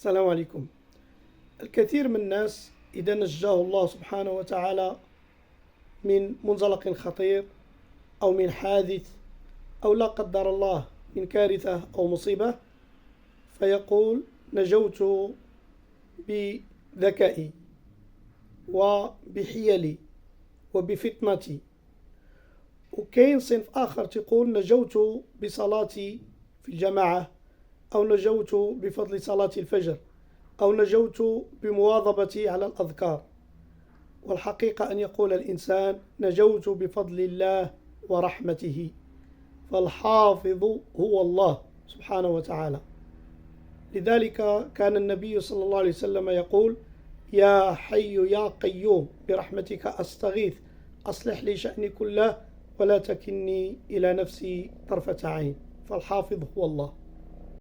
السلام عليكم. الكثير من الناس إذا نجاه الله سبحانه وتعالى من منزلق خطير أو من حادث أو لا قدر الله من كارثة أو مصيبة فيقول نجوت بذكائي وبحيلي وبفطنتي. وكاين صنف آخر تقول نجوت بصلاتي في الجماعة، أو نجوت بفضل صلاة الفجر، أو نجوت بمواظبتي على الأذكار. والحقيقة أن يقول الإنسان نجوت بفضل الله ورحمته، فالحافظ هو الله سبحانه وتعالى. لذلك كان النبي صلى الله عليه وسلم يقول يا حي يا قيوم برحمتك أستغيث أصلح لي شأني كله ولا تكلني إلى نفسي طرفة عين. فالحافظ هو الله.